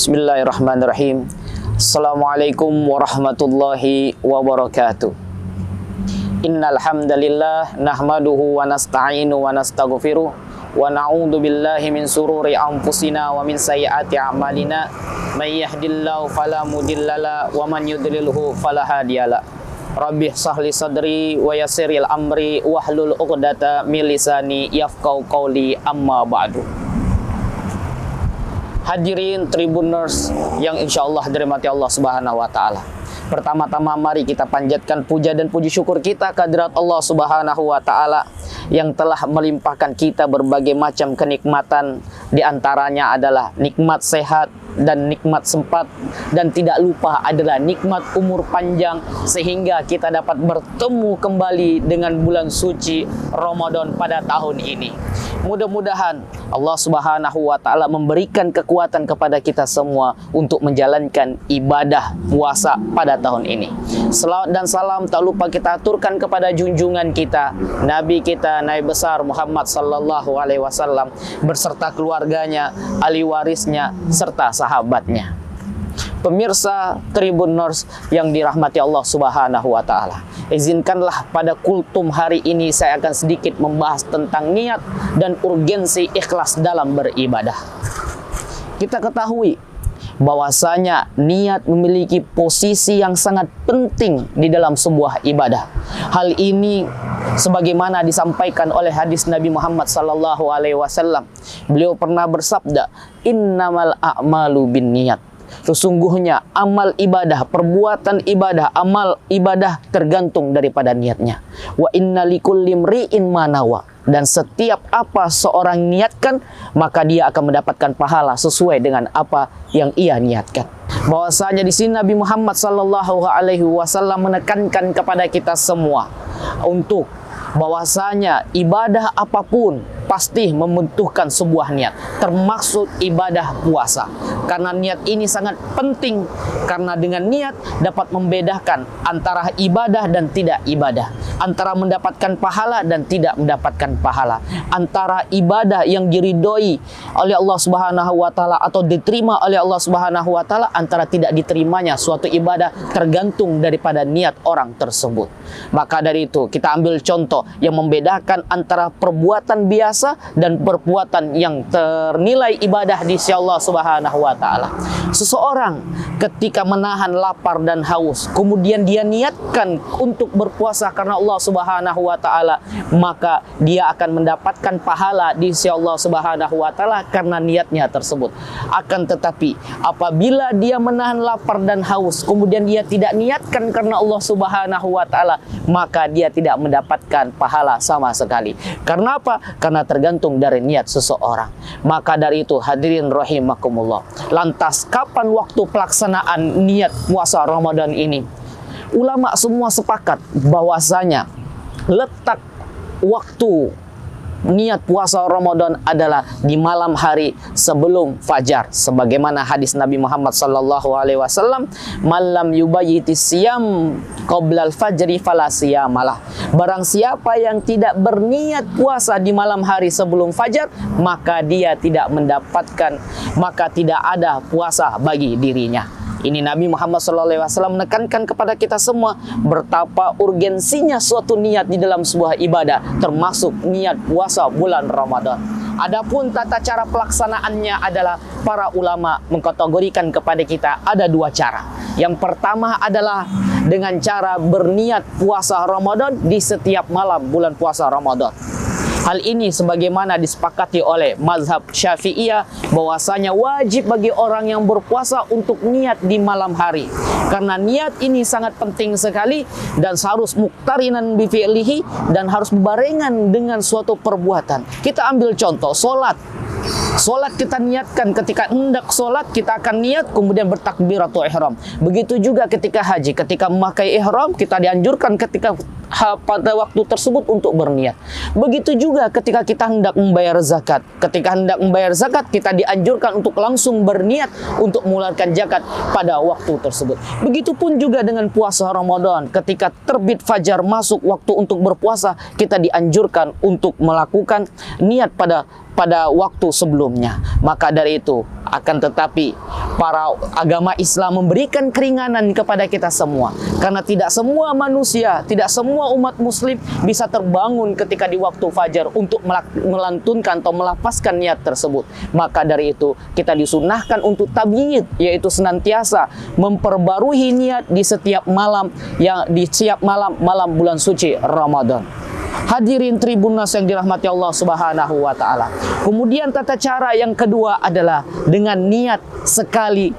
Bismillahirrahmanirrahim. Assalamualaikum warahmatullahi wabarakatuh. Innal hamdalillah nahmaduhu wa nasta'inu wa nastaghfiruh wa na'udzu billahi min sururi anfusina wa min sayyiati a'malina. May yahdihillahu fala mudhillalah wa man yudlilhu fala hadiyalah. Rabbi shrahli sadri wa yassiril amri wahlul 'uqdatam min lisani yafqahu qawli, amma ba'du. Hadirin Tribuners yang insyaallah dirahmati Allah Subhanahu wa taala. Pertama-tama mari kita panjatkan puja dan puji syukur kita kehadirat Allah Subhanahu wa taala yang telah melimpahkan kita berbagai macam kenikmatan, di antaranya adalah nikmat sehat dan nikmat sempat, dan tidak lupa adalah nikmat umur panjang sehingga kita dapat bertemu kembali dengan bulan suci Ramadan pada tahun ini. Mudah-mudahan Allah Subhanahu wa taala memberikan kekuatan kepada kita semua untuk menjalankan ibadah puasa pada tahun ini. Selawat dan salam tak lupa kita aturkan kepada junjungan kita, Nabi kita, Nabi besar Muhammad sallallahu alaihi wasallam berserta keluarganya, ahli warisnya serta sahabatnya. Pemirsa Tribuners yang dirahmati Allah Subhanahu wa taala, izinkanlah pada kultum hari ini saya akan sedikit membahas tentang niat dan urgensi ikhlas dalam beribadah. Kita ketahui bahwasanya niat memiliki posisi yang sangat penting di dalam sebuah ibadah. Hal ini sebagaimana disampaikan oleh hadis Nabi Muhammad sallallahu alaihi wasallam. Beliau pernah bersabda, "Innamal a'malu binniyat." Sesungguhnya amal ibadah, perbuatan ibadah, amal ibadah tergantung daripada niatnya. Wa inna likulli imri'in ma nawa. Dan setiap apa seorang niatkan, maka dia akan mendapatkan pahala sesuai dengan apa yang ia niatkan. Bahwasanya di sini Nabi Muhammad sallallahu alaihi wasallam menekankan kepada kita semua untuk bahwasanya ibadah apapun pasti membutuhkan sebuah niat, termasuk ibadah puasa. Karena niat ini sangat penting, karena dengan niat dapat membedakan antara ibadah dan tidak ibadah, antara mendapatkan pahala dan tidak mendapatkan pahala, antara ibadah yang diridhoi oleh Allah Subhanahu wa taala atau diterima oleh Allah Subhanahu wa taala, antara tidak diterimanya suatu ibadah tergantung daripada niat orang tersebut. Maka dari itu kita ambil contoh yang membedakan antara perbuatan biasa dan perbuatan yang ternilai ibadah di sisi Allah Subhanahu wa taala. Seseorang ketika menahan lapar dan haus, kemudian dia niatkan untuk berpuasa karena Allah Subhanahu wa taala, maka dia akan mendapatkan pahala di sisi Allah Subhanahu wa taala karena niatnya tersebut. Akan tetapi apabila dia menahan lapar dan haus, kemudian dia tidak niatkan karena Allah Subhanahu wa taala, maka dia tidak mendapatkan pahala sama sekali. Karena apa? Karena tergantung dari niat seseorang. Maka dari itu hadirin rahimakumullah, lantas kapan waktu pelaksanaan niat puasa Ramadan ini? Ulama semua sepakat bahwasanya letak waktu niat puasa Ramadan adalah di malam hari sebelum fajar, sebagaimana hadis Nabi Muhammad sallallahu alaihi wasallam, "Malam yubayyitis siyam qoblal fajri fala siyamalah." Barang siapa yang tidak berniat puasa di malam hari sebelum fajar, maka dia tidak mendapatkan, maka tidak ada puasa bagi dirinya. Ini Nabi Muhammad SAW menekankan kepada kita semua betapa urgensinya suatu niat di dalam sebuah ibadah, termasuk niat puasa bulan Ramadan. Adapun tata cara pelaksanaannya adalah para ulama mengkategorikan kepada kita ada dua cara. Yang pertama adalah dengan cara berniat puasa Ramadan di setiap malam bulan puasa Ramadan. Hal ini sebagaimana disepakati oleh mazhab Syafi'iyah bahwasanya wajib bagi orang yang berpuasa untuk niat di malam hari. Karena niat ini sangat penting sekali dan harus muqtarinan bi fi'lihi, dan harus berbarengan dengan suatu perbuatan. Kita ambil contoh solat. Solat kita niatkan, ketika hendak solat kita akan niat kemudian bertakbiratul ihram. Begitu juga ketika haji, ketika memakai ihram kita dianjurkan ketika pada waktu tersebut untuk berniat. Begitu juga ketika kita hendak membayar zakat. Ketika hendak membayar zakat kita dianjurkan untuk langsung berniat untuk mengeluarkan zakat pada waktu tersebut. Begitupun juga dengan puasa Ramadan. Ketika terbit fajar masuk waktu untuk berpuasa, kita dianjurkan untuk melakukan niat pada pada waktu sebelumnya. Maka dari itu, akan tetapi para agama Islam memberikan keringanan kepada kita semua, karena tidak semua manusia, tidak semua umat muslim bisa terbangun ketika di waktu fajar untuk melantunkan atau melafazkan niat tersebut. Maka dari itu kita disunahkan untuk tabyid, yaitu senantiasa memperbarui niat di setiap malam, malam bulan suci Ramadan. Hadirin Tribunnas yang dirahmati Allah Subhanahu wa taala. Kemudian tata cara yang kedua adalah dengan niat sekali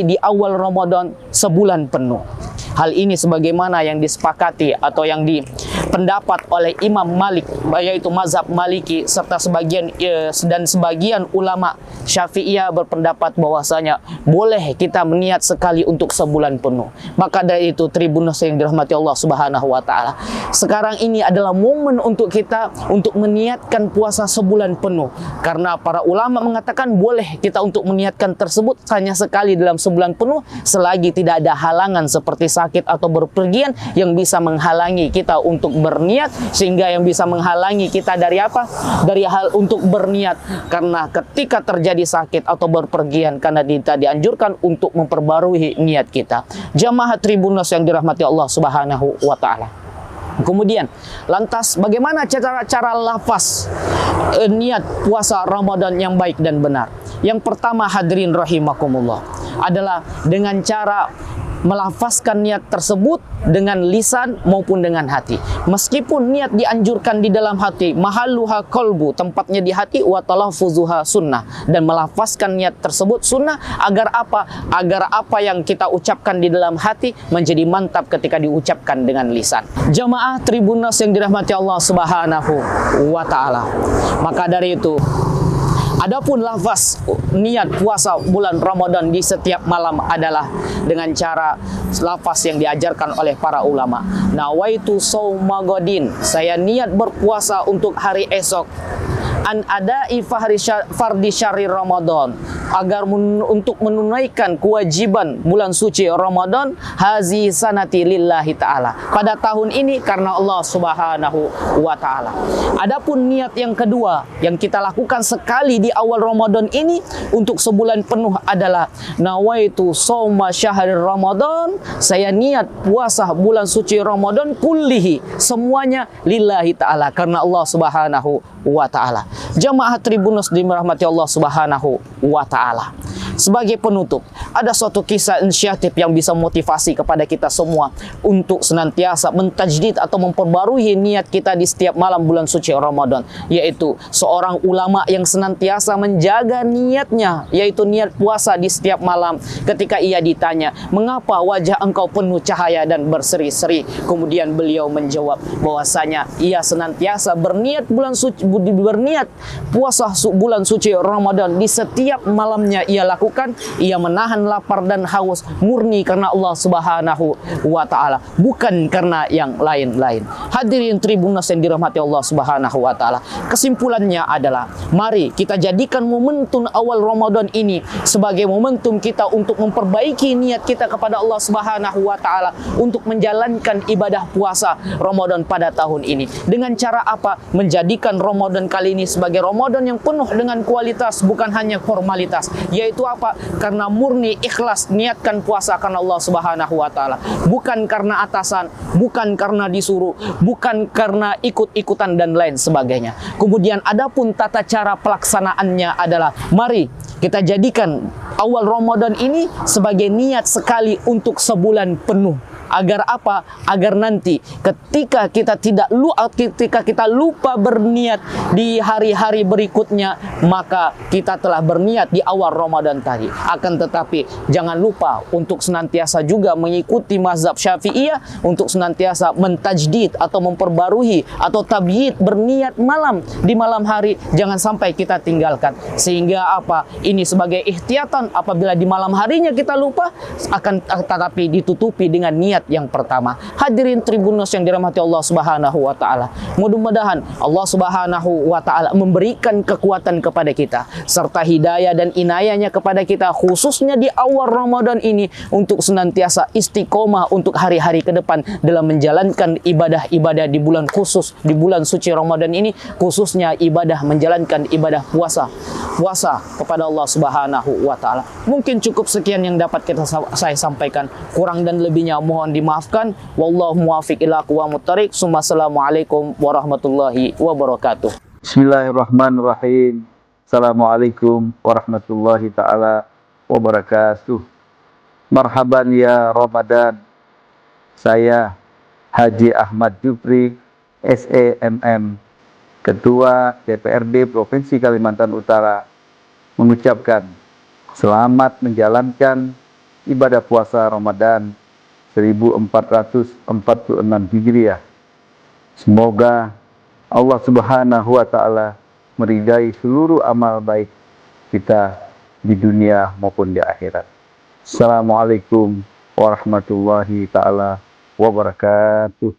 di awal Ramadan sebulan penuh. Hal ini sebagaimana yang disepakati atau yang dipendapat oleh Imam Malik, yaitu mazhab Maliki, serta sebagian ulama Syafi'iyah berpendapat bahwasanya boleh kita meniat sekali untuk sebulan penuh. Maka dari itu, Tribunus yang dirahmati Allah Subhanahu wa taala, sekarang ini adalah momen untuk kita untuk meniatkan puasa sebulan penuh, karena para ulama mengatakan boleh kita untuk meniatkan tersebut hanya sekali dalam sebulan penuh, selagi tidak ada halangan seperti sakit atau berpergian yang bisa menghalangi kita untuk berniat, sehingga yang bisa menghalangi kita dari apa? Dari hal untuk berniat. Karena ketika terjadi sakit atau berpergian, karena kita dianjurkan untuk memperbarui niat kita. Jamaah Tribunus yang dirahmati Allah Subhanahu wa taala. Kemudian, lantas bagaimana cara lafaz niat puasa Ramadan yang baik dan benar? Yang pertama, hadirin rahimakumullah, adalah dengan cara melafazkan niat tersebut dengan lisan maupun dengan hati. Meskipun niat dianjurkan di dalam hati, mahalluha qalbu, tempatnya di hati, wa talaffuzuha sunnah, dan melafazkan niat tersebut sunnah. Agar apa? Agar apa yang kita ucapkan di dalam hati menjadi mantap ketika diucapkan dengan lisan. Jamaah Tribunus yang dirahmati Allah Subhanahu wa taala. Maka dari itu, adapun lafaz niat puasa bulan Ramadan di setiap malam adalah dengan cara lafaz yang diajarkan oleh para ulama. Nawaitu shauma godin, saya niat berpuasa untuk hari esok. An adai fardi syahri Ramadan, agar untuk menunaikan kewajiban bulan suci Ramadan, hazi sanati lillahi ta'ala, pada tahun ini karena Allah Subhanahu wa ta'ala. Adapun niat yang kedua yang kita lakukan sekali di awal Ramadan ini untuk sebulan penuh adalah nawaitu shauma syahri Ramadan, saya niat puasa bulan suci Ramadan kullihi, semuanya lillahi ta'ala, karena Allah Subhanahu wa ta'ala. Jamaah Tribunus dirahmati Allah Subhanahu wa ta'ala. Sebagai penutup, ada suatu kisah inisiatif yang bisa motivasi kepada kita semua untuk senantiasa mentajdid atau memperbarui niat kita di setiap malam bulan suci Ramadan, yaitu seorang ulama yang senantiasa menjaga niatnya, yaitu niat puasa di setiap malam. Ketika ia ditanya, mengapa wajah engkau penuh cahaya dan berseri-seri? Kemudian beliau menjawab bahwasanya ia senantiasa berniat puasa bulan suci Ramadan di setiap malamnya ia lakukan. Ia menahan lapar dan haus murni karena Allah Subhanahu wa ta'ala, bukan karena yang lain-lain. Hadirin Tribunus yang dirahmati Allah Subhanahu wa ta'ala, kesimpulannya adalah mari kita jadikan momentum awal Ramadan ini sebagai momentum kita untuk memperbaiki niat kita kepada Allah Subhanahu wa ta'ala untuk menjalankan ibadah puasa Ramadan pada tahun ini. Dengan cara apa? Menjadikan Ramadan kali ini sebagai Ramadan yang penuh dengan kualitas, bukan hanya formalitas. Yaitu apa? Karena murni ikhlas niatkan puasa karena Allah Subhanahu wa ta'ala, bukan karena atasan, bukan karena disuruh, bukan karena ikut-ikutan dan lain sebagainya. Kemudian adapun tata cara pelaksanaannya adalah mari kita jadikan awal Ramadan ini sebagai niat sekali untuk sebulan penuh. Agar apa? Agar nanti ketika kita lupa berniat di hari-hari berikutnya, maka kita telah berniat di awal Ramadan tadi. Akan tetapi jangan lupa untuk senantiasa juga mengikuti mazhab Syafi'iyah untuk senantiasa mentajdid atau memperbarui atau tabyid, berniat di malam hari, jangan sampai kita tinggalkan. Sehingga apa? Ini sebagai ihtiyatan apabila di malam harinya kita lupa, akan tetapi ditutupi dengan niat niat yang pertama. Hadirin Tribuners yang dirahmati Allah Subhanahu wa taala. Mudah-mudahan Allah Subhanahu wa taala memberikan kekuatan kepada kita serta hidayah dan inayahnya kepada kita khususnya di awal Ramadan ini untuk senantiasa istiqomah untuk hari-hari ke depan dalam menjalankan ibadah-ibadah di bulan khusus, di bulan suci Ramadan ini, khususnya ibadah menjalankan ibadah puasa kepada Allah Subhanahu wa taala. Mungkin cukup sekian yang dapat saya sampaikan. Kurang dan lebihnya mohon dimaafkan. Wallahu muwaffiq ila aqwamit thoriq. Assalamualaikum warahmatullahi wabarakatuh. Bismillahirrahmanirrahim. Assalamualaikum warahmatullahi taala wabarakatuh. Marhaban ya Ramadan. Saya Haji Ahmad Jupri, SEMM, Ketua DPRD Provinsi Kalimantan Utara, mengucapkan selamat menjalankan ibadah puasa Ramadan 1446 Hijriah. Semoga Allah Subhanahu wa taala meridai seluruh amal baik kita di dunia maupun di akhirat. Assalamualaikum warahmatullahi taala wabarakatuh.